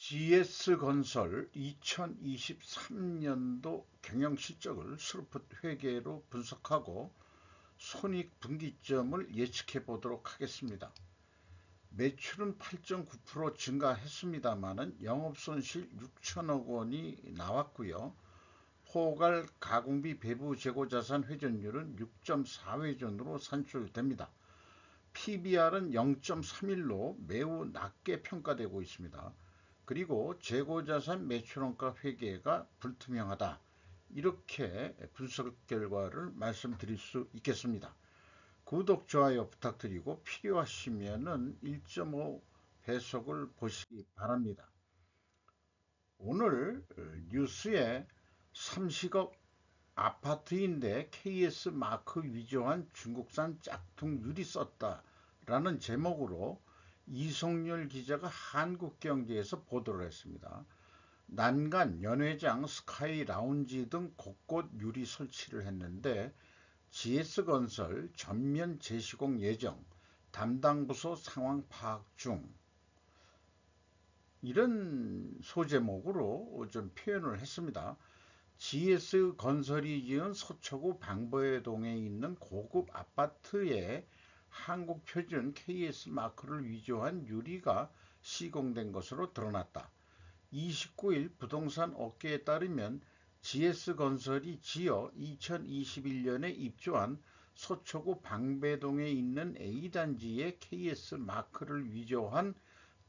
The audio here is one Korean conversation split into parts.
GS건설 2023년도 경영실적을 스루프트 회계로 분석하고 손익분기점을 예측해 보도록 하겠습니다. 매출은 8.9% 증가했습니다만 영업손실 6천억 원이 나왔고요. 포괄 가공비 배부 재고자산 회전율은 6.4회전으로 산출됩니다. PBR은 0.31로 매우 낮게 평가되고 있습니다. 그리고 재고자산 매출원가 회계가 불투명하다. 이렇게 분석 결과를 말씀드릴 수 있겠습니다. 구독, 좋아요 부탁드리고 필요하시면 1.5 배속을 보시기 바랍니다. 오늘 뉴스에 30억 아파트인데 KS 마크 위조한 중국산 짝퉁 유리 썼다라는 제목으로 이성열 기자가 한국경제에서 보도를 했습니다. 난간, 연회장, 스카이 라운지 등 곳곳 유리 설치를 했는데 GS건설 전면 재시공 예정, 담당 부서 상황 파악 중, 이런 소제목으로 좀 표현을 했습니다. GS건설이 지은 서초구 방배동에 있는 고급 아파트에 한국표준 KS 마크를 위조한 유리가 시공된 것으로 드러났다. 29일 부동산 업계에 따르면 GS건설이 지어 2021년에 입주한 서초구 방배동에 있는 A단지에 KS 마크를 위조한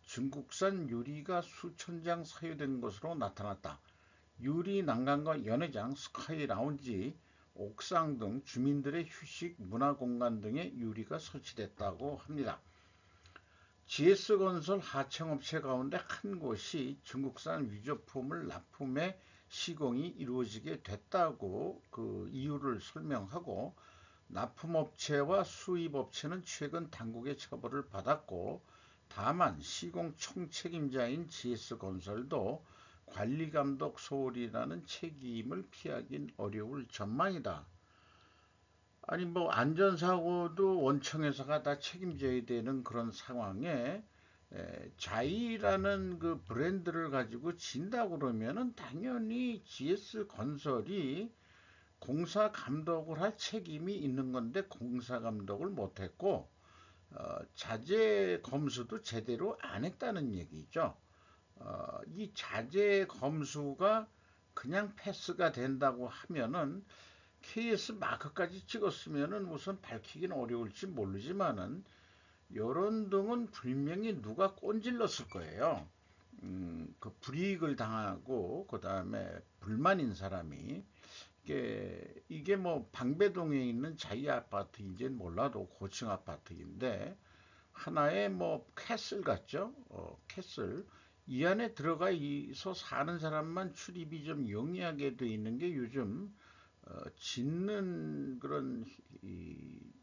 중국산 유리가 수천 장 사유된 것으로 나타났다. 유리 난간과 연회장, 스카이 라운지, 옥상 등 주민들의 휴식 문화공간 등에 유리가 설치됐다고 합니다. GS건설 하청업체 가운데 한 곳이 중국산 위조품을 납품해 시공이 이루어지게 됐다고 그 이유를 설명하고, 납품업체와 수입업체는 최근 당국의 처벌을 받았고, 다만 시공 총책임자인 GS건설도 관리감독 소홀이라는 책임을 피하긴 어려울 전망이다. 아니 뭐 안전사고도 원청회사가 다 책임져야 되는 그런 상황에 자이라는 그 브랜드를 가지고 진다고 그러면은 당연히 GS건설이 공사 감독을 할 책임이 있는 건데 공사 감독을 못했고 자재 검수도 제대로 안 했다는 얘기죠. 이 자재 검수가 그냥 패스가 된다고 하면은 KS 마크까지 찍었으면은 우선 밝히기는 어려울지 모르지만은 요런 등은 분명히 누가 꼰질렀을 거예요. 그 불이익을 당하고 그 다음에 불만인 사람이 이게 뭐 방배동에 있는 자이 아파트인지는 몰라도 고층 아파트인데 하나의 뭐 캐슬 같죠? 캐슬. 이 안에 들어가서 사는 사람만 출입이 좀 용이하게 돼 있는 게 요즘 짓는 그런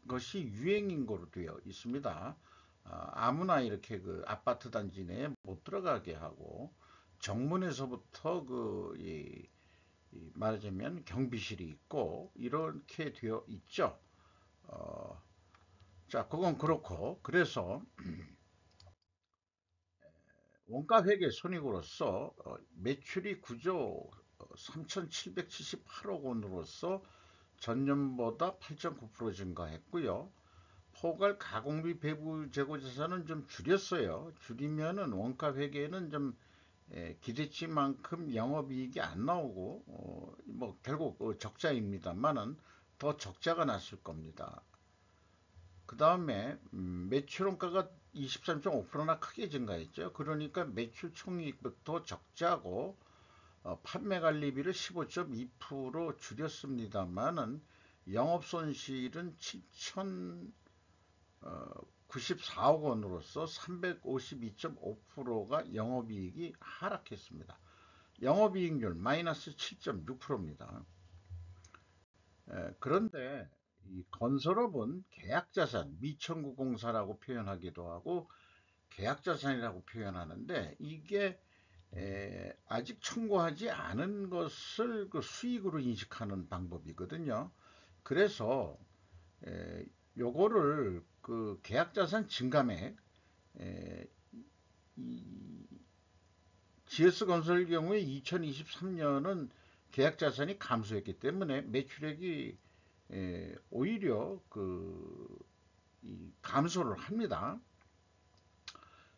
것이 유행인 거로 되어 있습니다. 아무나 이렇게 그 아파트 단지 내에 못 들어가게 하고 정문에서부터 말하자면 경비실이 있고 이렇게 되어 있죠. 자, 그건 그렇고, 그래서 원가회계 손익으로서 매출이 9조 3,778억 원으로서 전년보다 8.9% 증가했고요. 포괄 가공비 배부 재고자산은 좀 줄였어요. 줄이면은 원가회계는 좀 기대치만큼 영업이익이 안 나오고 뭐 결국 적자입니다만은 더 적자가 났을 겁니다. 그 다음에 매출원가가 23.5%나 크게 증가했죠. 그러니까 매출 총이익부터 적자고 판매관리비를 15.2% 줄였습니다만은 영업손실은 7,094억 원으로서 352.5%가 영업이익이 하락했습니다. 영업이익률 마이너스 7.6%입니다. 그런데 이 건설업은 계약자산, 미청구공사라고 표현하기도 하고 계약자산이라고 표현하는데 이게 아직 청구하지 않은 것을 그 수익으로 인식하는 방법이거든요. 그래서 요거를 그 계약자산 증감액 GS건설 경우에 2023년은 계약 자산이 감소했기 때문에 매출액이 오히려 감소를 합니다.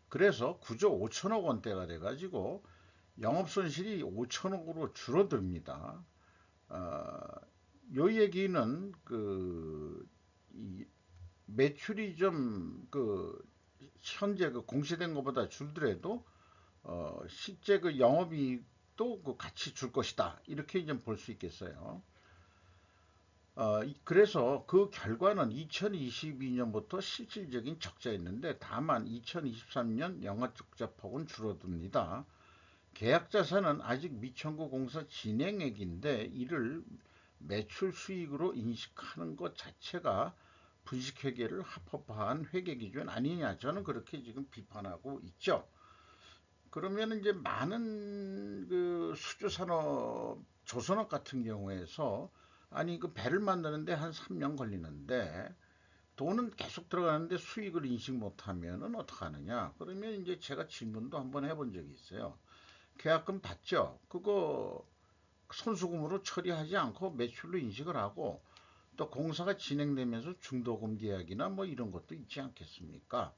그래서 구조 5천억 원대가 돼가지고 영업손실이 5천억으로 줄어듭니다. 요 얘기는 이 매출이 좀 현재 공시된 것보다 줄더라도 실제 영업이익도 같이 줄 것이다, 이렇게 좀 볼 수 있겠어요. 그래서 그 결과는 2022년부터 실질적인 적자였는데 다만 2023년 영업적자폭은 줄어듭니다. 계약 자산은 아직 미천구 공사 진행액인데 이를 매출 수익으로 인식하는 것 자체가 분식회계를 합법화한 회계기준 아니냐, 저는 그렇게 지금 비판하고 있죠. 그러면 이제 많은 수주산업, 조선업 같은 경우에서 아니 배를 만드는데 한 3년 걸리는데 돈은 계속 들어가는데 수익을 인식 못하면은 어떡하느냐. 그러면 이제 제가 질문도 한번 해본 적이 있어요. 계약금 받죠. 그거 손수금으로 처리하지 않고 매출로 인식을 하고 또 공사가 진행되면서 중도금 계약이나 뭐 이런 것도 있지 않겠습니까?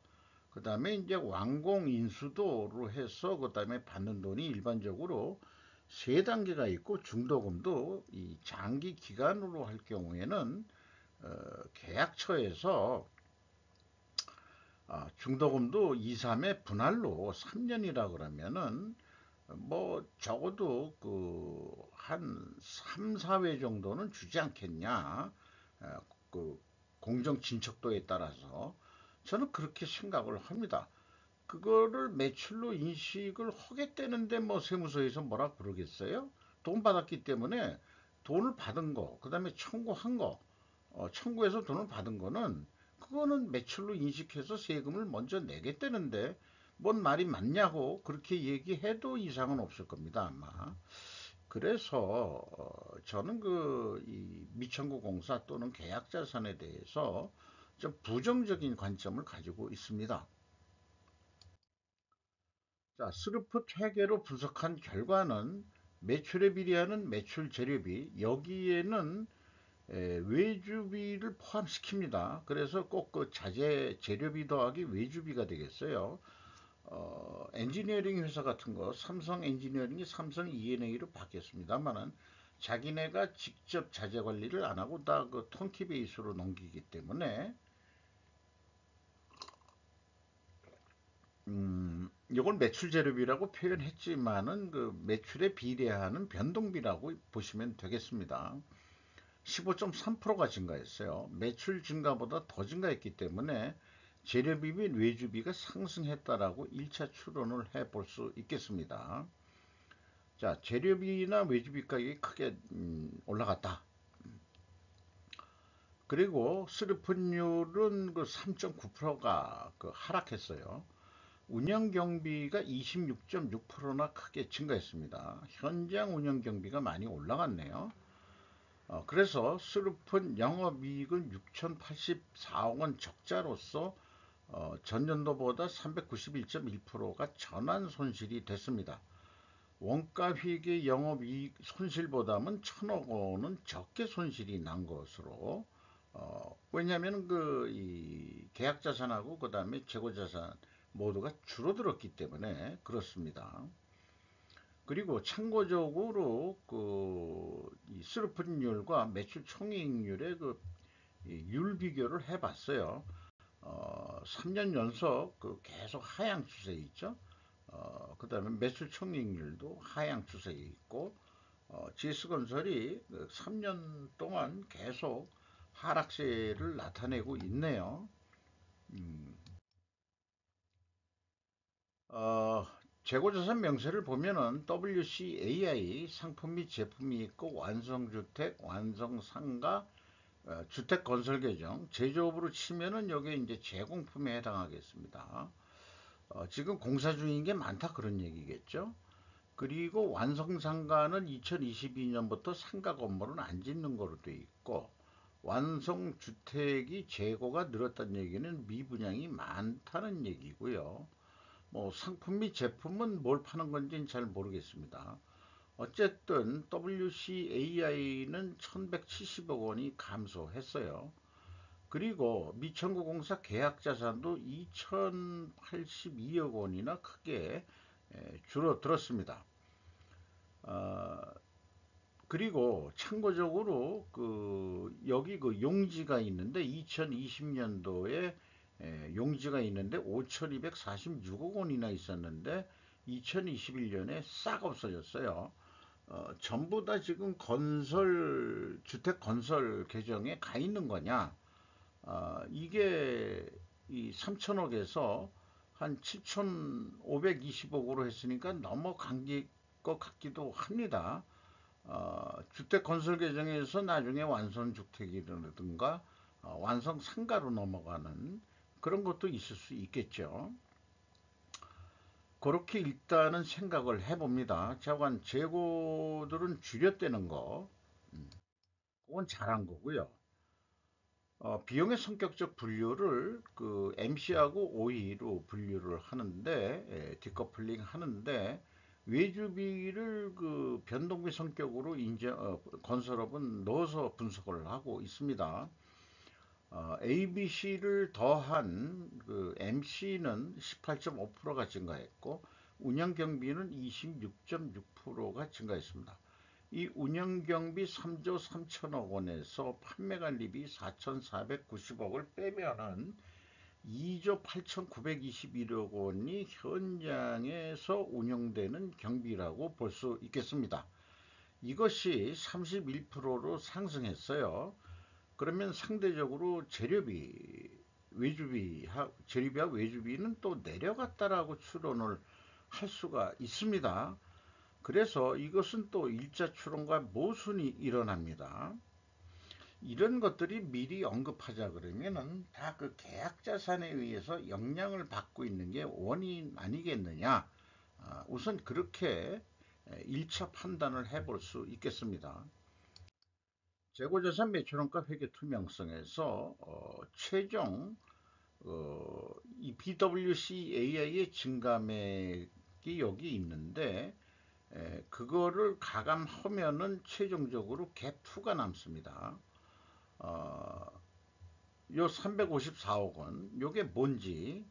그 다음에 이제 완공 인수도로 해서 그 다음에 받는 돈이 일반적으로 세 단계가 있고 중도금도 이 장기 기간으로 할 경우에는 계약처에서 중도금도 2, 3의 분할로 3년이라 그러면은 뭐 적어도 한 3, 4회 정도는 주지 않겠냐. 그 공정 진척도에 따라서 저는 그렇게 생각을 합니다. 그거를 매출로 인식을 하겠다는데 뭐 세무서에서 뭐라 그러겠어요? 돈 받았기 때문에 돈을 받은 거, 그 다음에 청구한 거, 청구해서 돈을 받은 거는 그거는 매출로 인식해서 세금을 먼저 내겠다는데 뭔 말이 맞냐고 그렇게 얘기해도 이상은 없을 겁니다, 아마. 그래서 저는 이 미천구 공사 또는 계약자산에 대해서 좀 부정적인 관점을 가지고 있습니다. 자, 스루프 회계로 분석한 결과는 매출에 비례하는 매출 재료비, 여기에는 외주비를 포함시킵니다. 그래서 꼭 자재 재료비 더하기 외주비가 되겠어요. 엔지니어링 회사 같은 거 삼성 엔지니어링이 삼성 E&A로 바뀌었습니다만은 자기네가 직접 자재 관리를 안 하고 다 턴키 베이스로 넘기기 때문에 이걸 매출 재료비라고 표현했지만은 매출에 비례하는 변동비라고 보시면 되겠습니다. 15.3%가 증가했어요. 매출 증가보다 더 증가했기 때문에 재료비 및 외주비가 상승했다라고 1차 추론을 해볼 수 있겠습니다. 자, 재료비나 외주비 가격이 크게 올라갔다. 그리고 수료분율은 3.9%가 하락했어요. 운영경비가 26.6%나 크게 증가했습니다. 현장 운영경비가 많이 올라갔네요. 그래서 스루픈 영업이익은 6,084억 원 적자로서 전년도보다 391.1%가 전환 손실이 됐습니다. 원가회계 영업이익 손실보다는 1,000억 원은 적게 손실이 난 것으로, 왜냐하면 이 계약자산하고 그 다음에 재고자산 모두가 줄어들었기 때문에 그렇습니다. 그리고 참고적으로 이 스루픈율과 매출 총이익률의 율 비교를 해봤어요. 3년 연속 계속 하향 추세에 있죠. 그 다음에 매출 총이익률도 하향 추세에 있고, GS건설이 3년 동안 계속 하락세를 나타내고 있네요. 어, 재고자산 명세를 보면은 WCAI 상품 및 제품이 있고 완성주택, 완성상가, 주택건설계정, 제조업으로 치면은 여기에 이제 제공품에 해당하겠습니다. 지금 공사 중인 게 많다 그런 얘기겠죠. 그리고 완성상가는 2022년부터 상가 건물은 안 짓는 거로 돼 있고, 완성주택이 재고가 늘었다는 얘기는 미분양이 많다는 얘기고요. 뭐 상품 및 제품은 뭘 파는 건지는 잘 모르겠습니다. 어쨌든 WCAI는 1170억 원이 감소했어요. 그리고 미천구공사 계약자산도 2082억 원이나 크게 줄어들었습니다. 어, 그리고 참고적으로 여기 용지가 있는데 2020년도에 용지가 있는데 5,246억 원이나 있었는데 2021년에 싹 없어졌어요. 전부 다 지금 주택 건설 계정에 가 있는 거냐? 이게 이 3천억에서 한 7,520억으로 했으니까 넘어간 것 같기도 합니다. 주택 건설 계정에서 나중에 완성 주택이라든가 완성 상가로 넘어가는 그런 것도 있을 수 있겠죠. 그렇게 일단은 생각을 해봅니다. 자관 재고들은 줄였다는 거, 그건 잘한 거고요. 비용의 성격적 분류를 MC하고 OE로 분류를 하는데, 디커플링 하는데, 외주비를 변동비 성격으로 건설업은 넣어서 분석을 하고 있습니다. ABC를 더한 MC는 18.5%가 증가했고, 운영경비는 26.6%가 증가했습니다. 이 운영경비 3조 3천억 원에서 판매관리비 4,490억을 빼면은 2조 8,921억 원이 현장에서 운영되는 경비라고 볼 수 있겠습니다. 이것이 31%로 상승했어요. 그러면 상대적으로 재료비와 외주비는 또 내려갔다라고 추론을 할 수가 있습니다. 그래서 이것은 또 일자 추론과 모순이 일어납니다. 이런 것들이 미리 언급하자 그러면은 다 계약 자산에 의해서 영향을 받고 있는 게 원인 아니겠느냐. 우선 그렇게 1차 판단을 해볼 수 있겠습니다. 재고자산 매출원가 회계 투명성에서 최종 이 BWCAI의 증감액이 여기 있는데 그거를 가감하면은 최종적으로 갭2가 남습니다. 요 354억 원, 요게 뭔지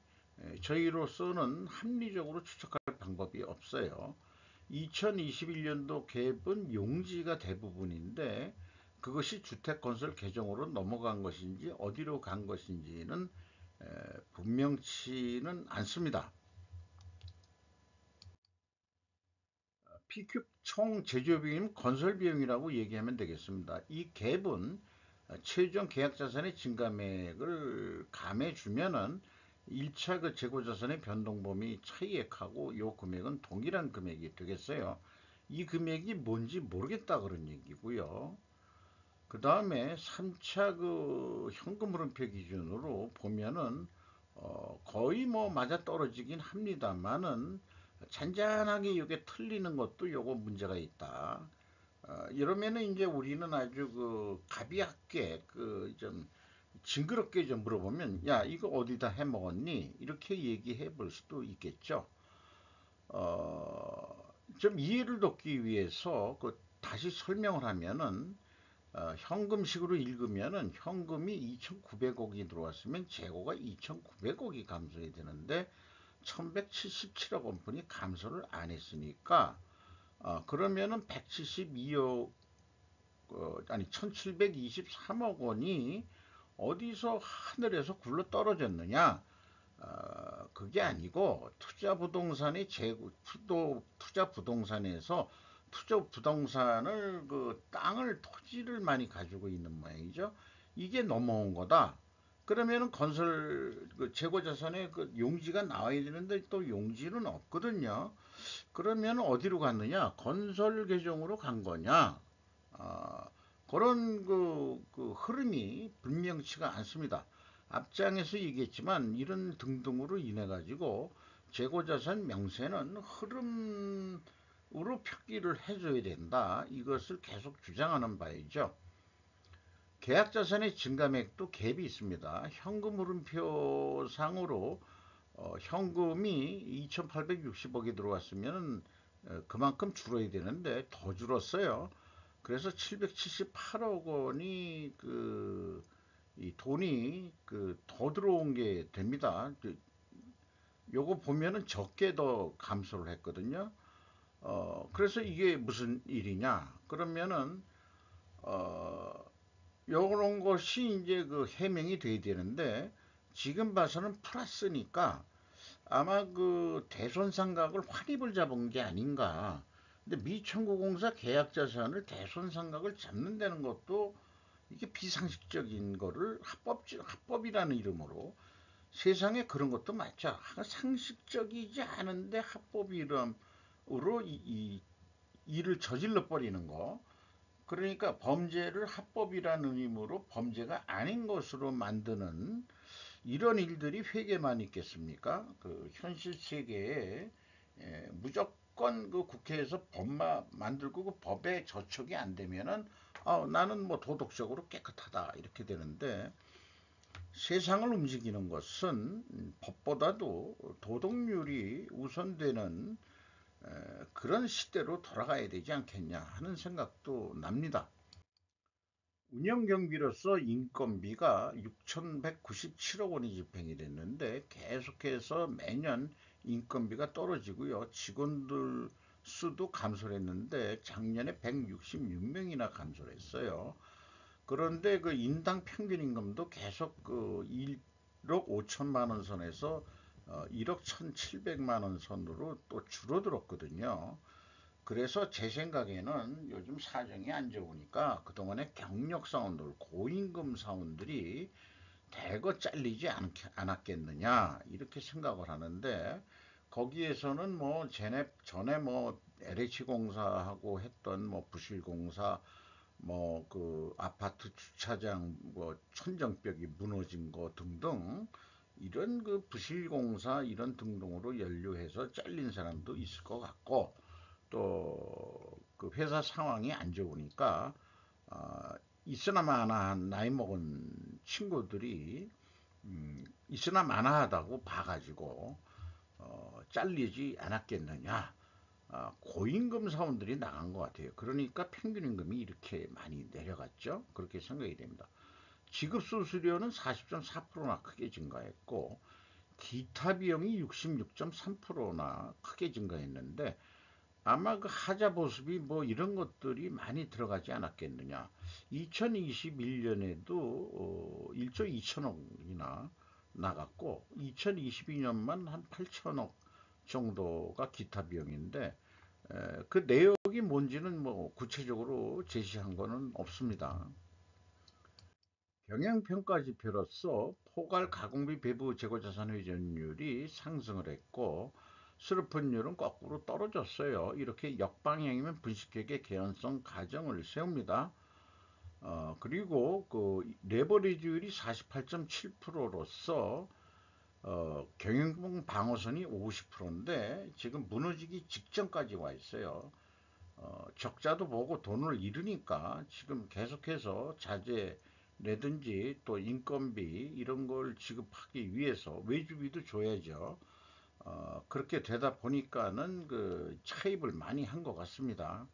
저희로서는 합리적으로 추측할 방법이 없어요. 2021년도 갭은 용지가 대부분인데 그것이 주택건설 계정으로 넘어간 것인지 어디로 간 것인지는 분명치는 않습니다. PQ 총 제조비용 건설비용이라고 얘기하면 되겠습니다. 이 갭은 최종 계약자산의 증감액을 감해주면은 1차 재고자산의 변동범위 차이액하고 이 금액은 동일한 금액이 되겠어요. 이 금액이 뭔지 모르겠다 그런 얘기고요. 그 다음에 3차 현금 흐름표 기준으로 보면은 거의 뭐 맞아 떨어지긴 합니다만은 잔잔하게 이게 틀리는 것도 요거 문제가 있다. 이러면은 이제 우리는 아주 가비약게 좀 징그럽게 좀 물어보면 야 이거 어디다 해 먹었니? 이렇게 얘기해 볼 수도 있겠죠. 좀 이해를 돕기 위해서 다시 설명을 하면은 현금식으로 읽으면은 현금이 2,900억이 들어왔으면 재고가 2,900억이 감소해야 되는데 1,177억 원뿐이 감소를 안 했으니까 그러면은 172억 아니 1,723억 원이 어디서 하늘에서 굴러 떨어졌느냐? 그게 아니고 투자 부동산에서 투자 부동산을 땅을 토지를 많이 가지고 있는 모양이죠. 이게 넘어온 거다. 그러면은 건설 재고 자산에 용지가 나와야 되는데 또 용지는 없거든요. 그러면 어디로 갔느냐? 건설 계정으로 간 거냐? 아, 그런 흐름이 분명치가 않습니다. 앞장에서 얘기했지만 이런 등등으로 인해 가지고 재고자산 명세는 흐름으로 표기를 해줘야 된다. 이것을 계속 주장하는 바이죠. 계약자산의 증감액도 갭이 있습니다. 현금 흐름표상으로 현금이 2,860억이 들어왔으면 그만큼 줄어야 되는데 더 줄었어요. 그래서 778억 원이 이 돈이 더 들어온 게 됩니다. 요거 보면은 적게 더 감소를 했거든요. 그래서 이게 무슨 일이냐? 그러면은 어, 요런 것이 이제 해명이 돼야 되는데 지금 봐서는 플러스니까 아마 대손 상각을 환입을 잡은 게 아닌가. 근데 미청구공사 계약 자산을 대손 상각을 잡는다는 것도 이게 비상식적인 거를 합법이라는 이름으로 세상에 그런 것도 맞죠. 상식적이지 않은데 합법 이름으로 이 일을 저질러 버리는 거. 그러니까 범죄를 합법이라는 의미로 범죄가 아닌 것으로 만드는 이런 일들이 회계만 있겠습니까? 현실 세계에 무조건 국회에서 법만 만들고 그 법에 저촉이 안 되면은 나는 뭐 도덕적으로 깨끗하다 이렇게 되는데 세상을 움직이는 것은 법보다도 도덕률이 우선되는 그런 시대로 돌아가야 되지 않겠냐 하는 생각도 납니다. 운영 경비로서 인건비가 6,197억 원이 집행이 됐는데 계속해서 매년 인건비가 떨어지고요. 직원들 수도 감소를 했는데 작년에 166명이나 감소를 했어요. 그런데 인당 평균 임금도 계속 1억 5천만 원 선에서 1억 1,700만 원 선으로 또 줄어들었거든요. 그래서 제 생각에는 요즘 사정이 안 좋으니까 그동안에 경력 사원들, 고임금 사원들이 대거 잘리지 않았겠느냐 이렇게 생각을 하는데 거기에서는 뭐 전에 뭐 LH 공사하고 했던 뭐 부실공사 뭐 아파트 주차장 뭐 천정벽이 무너진 거 등등 이런 부실공사 이런 등등으로 연루해서 잘린 사람도 있을 것 같고 또 회사 상황이 안 좋으니까 어, 있으나 마나한 나이 먹은 친구들이 있으나 마나하다고 봐가지고 잘리지 않았겠느냐. 고임금 사원들이 나간 것 같아요. 그러니까 평균 임금이 이렇게 많이 내려갔죠. 그렇게 생각이 됩니다. 지급 수수료는 40.4%나 크게 증가했고 기타 비용이 66.3%나 크게 증가했는데 아마 하자 보습이 뭐 이런 것들이 많이 들어가지 않았겠느냐. 2021년에도 1조 2천억이나 나갔고 2022년만 한 8천억 정도가 기타 비용인데 그 내역이 뭔지는 뭐 구체적으로 제시한 거는 없습니다. 경영평가지표로서 포괄 가공비 배부 재고자산 회전율이 상승을 했고 슬픈율은 거꾸로 떨어졌어요. 이렇게 역방향이면 분식회계 개연성 가정을 세웁니다. 그리고 레버리지율이 48.7%로서 경영 방어선이 50%인데 지금 무너지기 직전까지 와 있어요. 적자도 보고 돈을 잃으니까 지금 계속해서 자재라든지 또 인건비 이런 걸 지급하기 위해서 외주비도 줘야죠. 그렇게 되다 보니까는 차입을 많이 한 것 같습니다.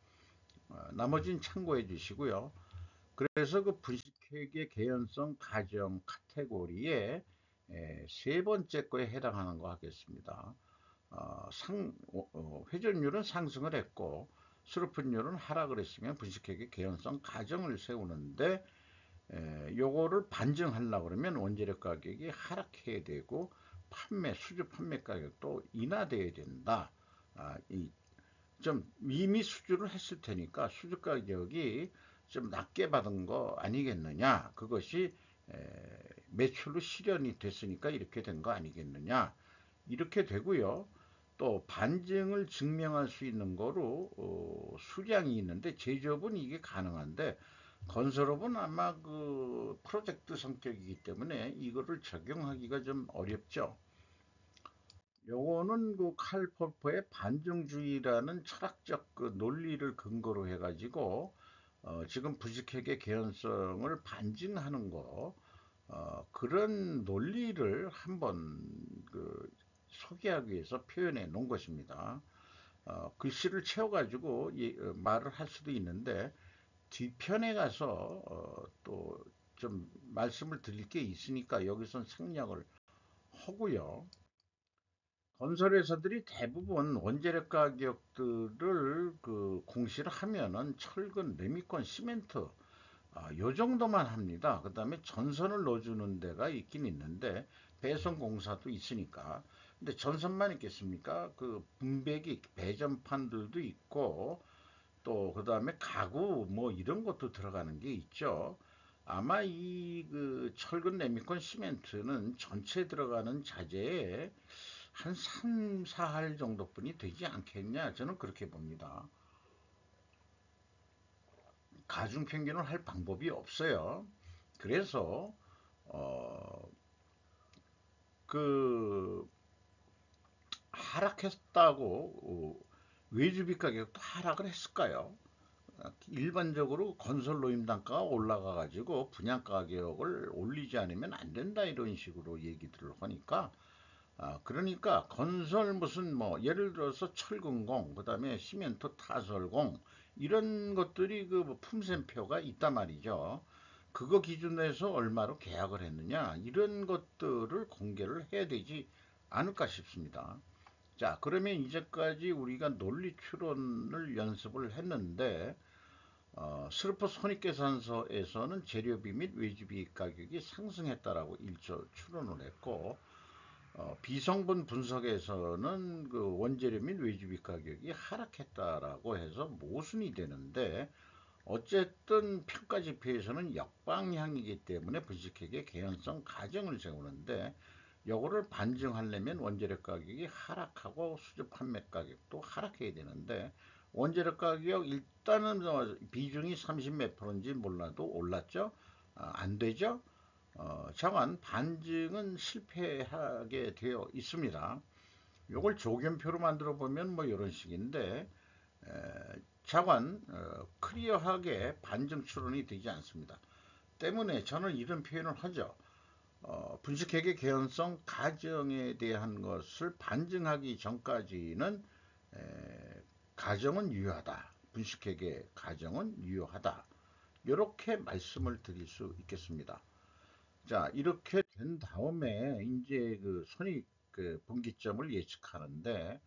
나머지는 참고해 주시고요. 그래서 분식회계 개연성 가정 카테고리에 세 번째 거에 해당하는 거 하겠습니다. 회전율은 상승을 했고 수르픈율은 하락을 했으면 분식회계 개연성 가정을 세우는데 요거를 반증하려고 그러면 원재료 가격이 하락해야 되고 수주 판매 가격도 인하돼야 된다. 좀 이미 수주를 했을 테니까 수주 가격이 좀 낮게 받은 거 아니겠느냐. 그것이 매출로 실현이 됐으니까 이렇게 된 거 아니겠느냐. 이렇게 되고요. 또 반증을 증명할 수 있는 거로 수량이 있는데 제조업은 이게 가능한데 건설업은 아마 프로젝트 성격이기 때문에 이거를 적용하기가 좀 어렵죠. 요거는 칼포퍼의 반증주의라는 철학적 논리를 근거로 해가지고 지금 부식회계 개연성을 반증하는 거 그런 논리를 한번 서기하기 위해서 표현해 놓은 것입니다. 글씨를 채워가지고 말을 할 수도 있는데 뒤편에 가서 또 좀 말씀을 드릴 게 있으니까 여기선 생략을 하고요. 건설회사들이 대부분 원재료 가격들을 공시를 하면은 철근, 레미콘, 시멘트 요 정도만 합니다. 그 다음에 전선을 넣어주는 데가 있긴 있는데 배선 공사도 있으니까. 근데 전선만 있겠습니까? 그 분배기 배전판들도 있고 또 그 다음에 가구 뭐 이런 것도 들어가는 게 있죠. 아마 이 철근, 레미콘, 시멘트는 전체 들어가는 자재의 한 3, 4할 정도뿐이 되지 않겠냐, 저는 그렇게 봅니다. 가중 평균을 할 방법이 없어요. 그래서 어, 그 하락했다고 외주비 가격도 하락을 했을까요? 일반적으로 건설 노임 단가가 올라가 가지고 분양 가격을 올리지 않으면 안 된다 이런 식으로 얘기들을 하니까 그러니까 건설 무슨 뭐 예를 들어서 철근공 그다음에 시멘트 타설공 이런 것들이 뭐 품셈표가 있단 말이죠. 그거 기준으로 해서 얼마로 계약을 했느냐 이런 것들을 공개를 해야 되지 않을까 싶습니다. 자, 그러면 이제까지 우리가 논리 추론을 연습을 했는데 스르프 손익계산서에서는 재료비 및 외주비 가격이 상승했다라고 일조 추론을 했고 비성분 분석에서는 그 원재료 및 외주비 가격이 하락했다라고 해서 모순이 되는데 어쨌든 평가지표에서는 역방향이기 때문에 분식회계 개연성 가정을 세우는데 요거를 반증하려면 원재료 가격이 하락하고 수주 판매 가격도 하락해야 되는데 원재료 가격 일단은 비중이 30 몇 프로인지 몰라도 올랐죠. 안 되죠. 정한 반증은 실패하게 되어 있습니다. 요걸 조견표로 만들어 보면 뭐 이런 식인데 자관 클리어하게 반증 추론이 되지 않습니다. 때문에 저는 이런 표현을 하죠. 분식회계 개연성 가정에 대한 것을 반증하기 전까지는 가정은 유효하다. 분식회계 가정은 유효하다. 이렇게 말씀을 드릴 수 있겠습니다. 자, 이렇게 된 다음에 이제 그 손익 분기점을 예측하는데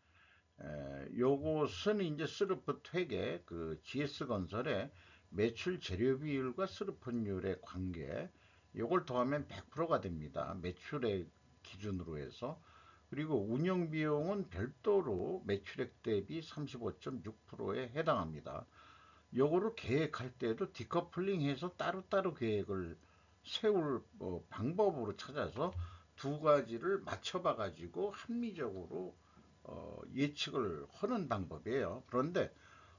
요것은 이제 스르프 퇴계 GS건설의 매출 재료 비율과 스르프율의 관계 요걸 더하면 100%가 됩니다. 매출액 기준으로 해서 그리고 운영 비용은 별도로 매출액 대비 35.6%에 해당합니다. 요거를 계획할 때도 디커플링해서 따로따로 계획을 세울 방법으로 찾아서 두 가지를 맞춰봐 가지고 합리적으로 예측을 하는 방법이에요. 그런데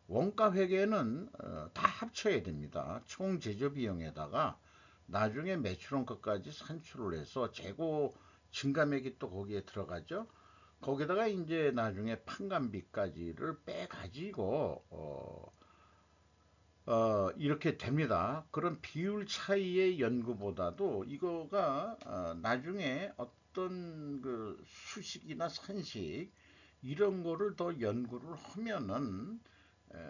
원가 회계는 다 합쳐야 됩니다. 총 제조 비용에다가 나중에 매출원가까지 산출을 해서 재고 증감액이 또 거기에 들어가죠. 거기다가 이제 나중에 판관비까지를 빼가지고 이렇게 됩니다. 그런 비율 차이의 연구보다도 이거가 나중에 어떤 그 수식이나 산식 이런 거를 더 연구를 하면은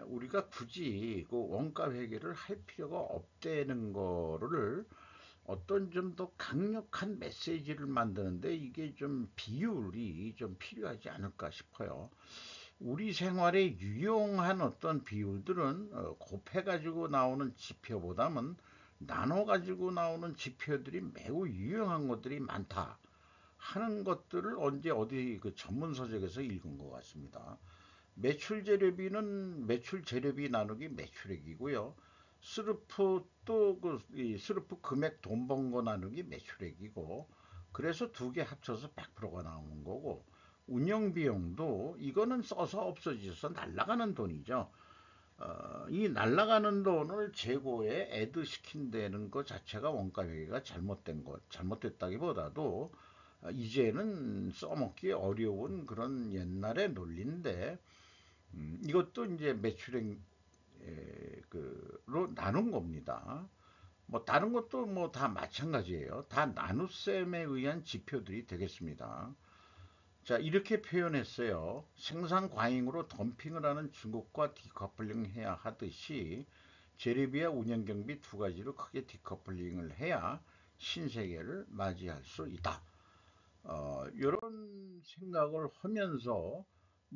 우리가 굳이 그 원가 회계를 할 필요가 없다는 거를 어떤 좀 더 강력한 메시지를 만드는데 이게 좀 비율이 좀 필요하지 않을까 싶어요. 우리 생활에 유용한 어떤 비율들은 곱해가지고 나오는 지표보다는 나눠가지고 나오는 지표들이 매우 유용한 것들이 많다 하는 것들을 언제 어디 그 전문 서적에서 읽은 것 같습니다. 매출 재료비는 매출 재료비 나누기 매출액이고요. 스르프 또그 스르프 금액 돈 번 거 나누기 매출액이고 그래서 두 개 합쳐서 100%가 나오는 거고 운영 비용도 이거는 써서 없어져서 날아가는 돈이죠. 이 날아가는 돈을 재고에 애드 시킨다는 것 자체가 원가 회계가 잘못된 것, 잘못됐다기보다도 이제는 써먹기 어려운 그런 옛날의 논리인데 이것도 이제 매출액 로 나눈 겁니다. 뭐 다른 것도 뭐 다 마찬가지예요. 다 나눗셈에 의한 지표들이 되겠습니다. 자, 이렇게 표현했어요. 생산 과잉으로 덤핑을 하는 중국과 디커플링 해야 하듯이 재래비와 운영 경비 두 가지로 크게 디커플링을 해야 신세계를 맞이할 수 있다. 이런 생각을 하면서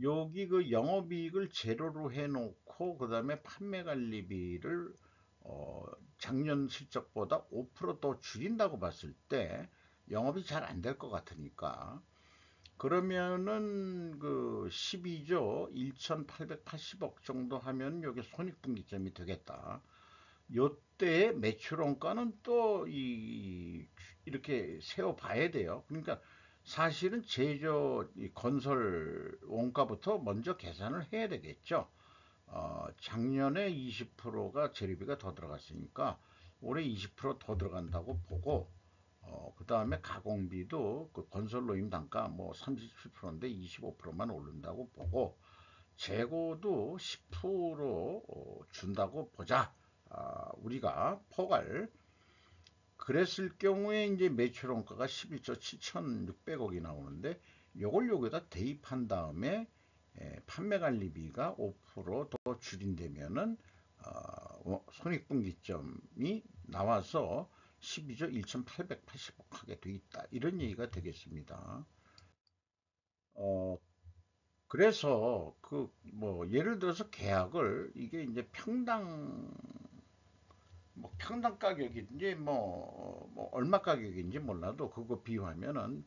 여기 그 영업이익을 제로로 해놓고 그 다음에 판매관리비를 어, 작년 실적보다 5%더 줄인다고 봤을 때 영업이 잘 안 될 것 같으니까 그러면은 그 12조 1880억 정도 하면 여기 손익분기점이 되겠다. 요때 매출 원가는 또 이렇게 세워 봐야 돼요. 그러니까 사실은 제조 건설 원가부터 먼저 계산을 해야 되겠죠. 작년에 20%가 재료비가 더 들어갔으니까 올해 20%더 들어간다고 보고 그 다음에 가공비도 그 건설로임 단가 뭐 37%인데 25%만 오른다고 보고 재고도 10% 준다고 보자. 우리가 포괄 그랬을 경우에 이제 매출 원가가 11조 7,600억이 나오는데 요걸 여기다 대입한 다음에 판매관리비가 5%더 줄인다면은 손익분기점이 나와서 12조 1,880억 하게 돼 있다. 이런 얘기가 되겠습니다. 어, 그래서 그 뭐 예를 들어서 계약을 이게 이제 평당 가격인지 뭐 얼마 가격인지 몰라도 그거 비유하면은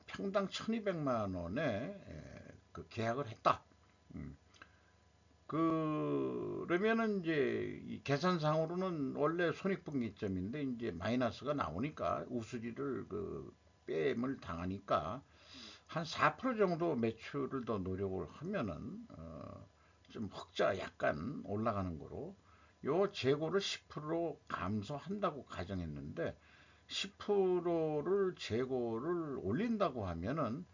평당 1,200만 원에 그 계약을 했다. 음. 그러면은 이제 이 계산상으로는 원래 손익분기점인데 이제 마이너스가 나오니까 우수리를 그 빼임을 당하니까 한 4% 정도 매출을 더 노력을 하면은 좀 흑자 약간 올라가는 거로 요 재고를 10% 감소한다고 가정했는데 10%를 재고를 올린다고 하면은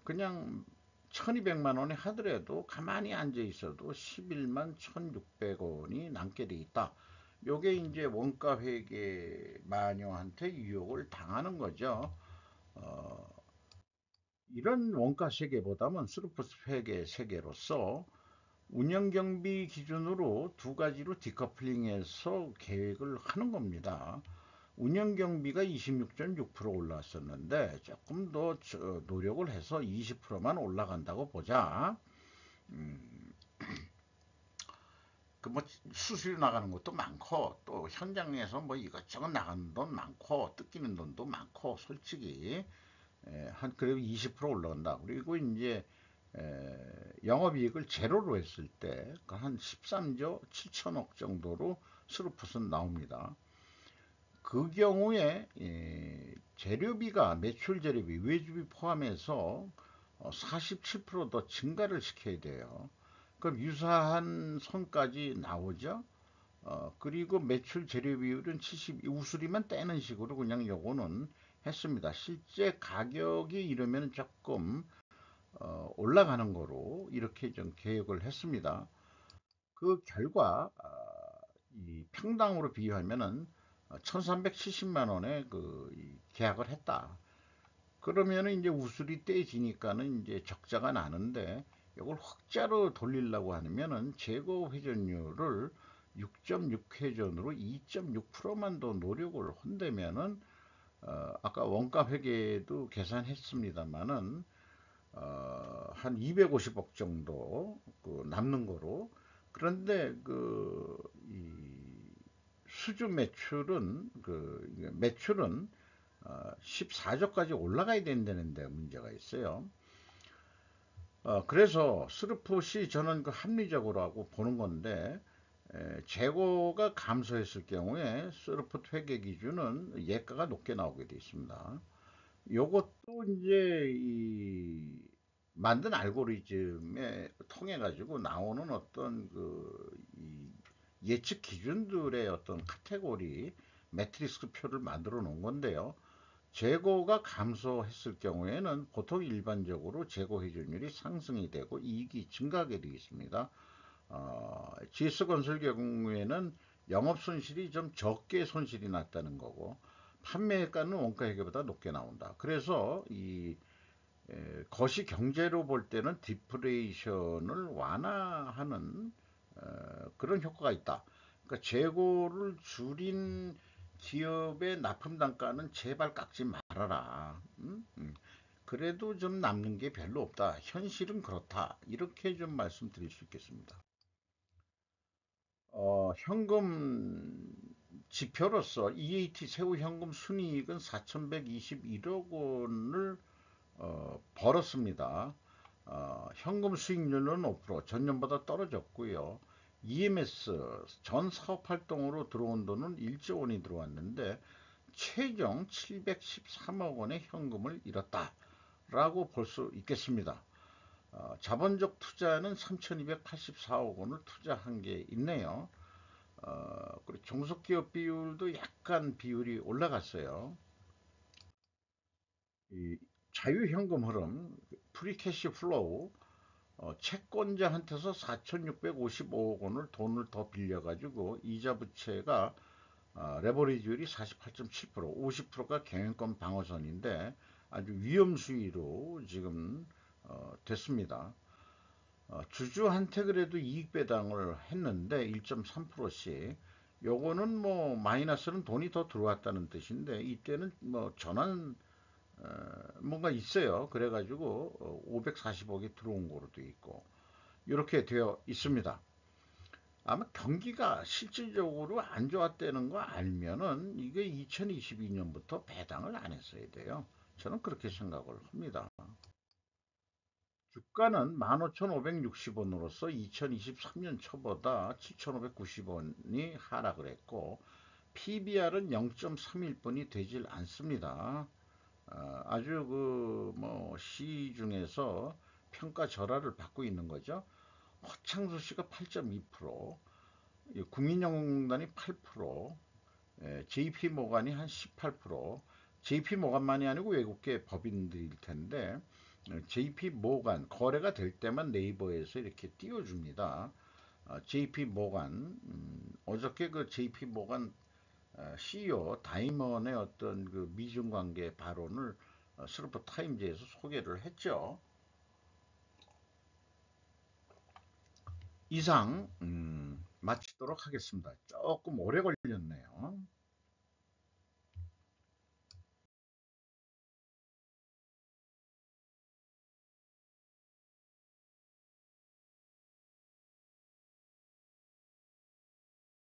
그냥 1200만 원에 하더라도 가만히 앉아 있어도 11만 1600원이 남게 돼 있다. 요게 이제 원가 회계 마녀한테 유혹을 당하는 거죠. 어, 이런 원가 세계보다는 스루프스 회계 세계로서 운영경비 기준으로 두 가지로 디커플링해서 계획을 하는 겁니다. 운영경비가 26.6% 올랐었는데 조금 더 노력을 해서 20%만 올라간다고 보자. 음, 그뭐 수수료 나가는 것도 많고 또 현장에서 뭐 이것저것 나가는 돈 많고 뜯기는 돈도 많고 솔직히 한 그래도 20% 올라간다. 그리고 이제 영업이익을 제로로 했을 때 한 13조 7천억 정도로 스루풋은 나옵니다. 그 경우에 재료비가 매출 재료비 외주비 포함해서 47%더 증가를 시켜야 돼요. 그럼 유사한 선까지 나오죠. 그리고 매출 재료 비율은 70, 우수리만 떼는 식으로 그냥 요거는 했습니다. 실제 가격이 이러면 조금 올라가는 거로 이렇게 좀 계획을 했습니다. 그 결과 이 평당으로 비유하면은 1370만 원에 그 계약을 했다. 그러면은 이제 우수리 떼지니까는 이제 적자가 나는데 이걸 흑자로 돌리려고 하면은 재고 회전율을 6.6회전으로 2.6%만 더 노력을 한다면은 아까 원가 회계도 계산했습니다만은 한 250억 정도 그 남는 거로 그런데 수주 매출은 14조까지 올라가야 된다는데 문제가 있어요. 그래서 스루풋이 저는 그 합리적으로 하고 보는 건데 재고가 감소했을 경우에 스루풋 회계 기준은 예가가 높게 나오게 되어 있습니다. 요것도 이제 이 만든 알고리즘에 통해 가지고 나오는 어떤 이 예측 기준들의 어떤 카테고리 매트리스 표를 만들어 놓은 건데요. 재고가 감소했을 경우에는 보통 일반적으로 재고 회전율이 상승이 되고 이익이 증가하게 되겠습니다. GS건설 경우에는 영업 손실이 좀 적게 손실이 났다는 거고 판매가는 원가 회계보다 높게 나온다. 그래서 이 거시 경제로 볼 때는 디프레이션을 완화하는 그런 효과가 있다. 그러니까 재고를 줄인 기업의 납품 단가는 제발 깎지 말아라. 그래도 좀 남는 게 별로 없다. 현실은 그렇다. 이렇게 좀 말씀드릴 수 있겠습니다. 현금 지표로서 EAT 세후 현금 순이익은 4,121억 원을 벌었습니다. 현금 수익률은 5%, 전년보다 떨어졌고요. EMS 전 사업 활동으로 들어온 돈은 1조 원이 들어왔는데 최종 713억 원의 현금을 잃었다라고 볼 수 있겠습니다. 자본적 투자는 3,284억 원을 투자한 게 있네요. 그리고 종속기업 비율도 약간 비율이 올라갔어요. 이 자유현금 흐름, 프리캐시 플로우, 채권자한테서 4,655억 원을 돈을 더 빌려가지고 이자 부채가 레버리지율이 48.7%, 50%가 경영권 방어선인데 아주 위험 수위로 지금 됐습니다. 주주한테 그래도 이익 배당을 했는데 1.3%씩 요거는 뭐 마이너스는 돈이 더 들어왔다는 뜻인데 이때는 뭐 전환 뭔가 있어요. 그래가지고 540억이 들어온 거로 돼 있고 이렇게 되어 있습니다. 아마 경기가 실질적으로 안 좋았다는 거 알면은 이게 2022년부터 배당을 안 했어야 돼요. 저는 그렇게 생각을 합니다. 주가는 15,560원으로서 2023년 초보다 7,590원이 하락을 했고 PBR은 0.31분이 되질 않습니다. 아주 뭐 시중에서 평가 절하를 받고 있는 거죠. 허창수 씨가 8.2%, 국민연금공단이 8%, JP 모간이 한 18%, JP 모간만이 아니고 외국계 법인들일 텐데 JP 모간 거래가 될 때만 네이버에서 이렇게 띄워줍니다. JP 모간 어저께 그 JP 모간 CEO 다이먼의 어떤 그 미중 관계 발언을 스루프 타임즈에서 소개를 했죠. 이상 마치도록 하겠습니다. 조금 오래 걸렸네요.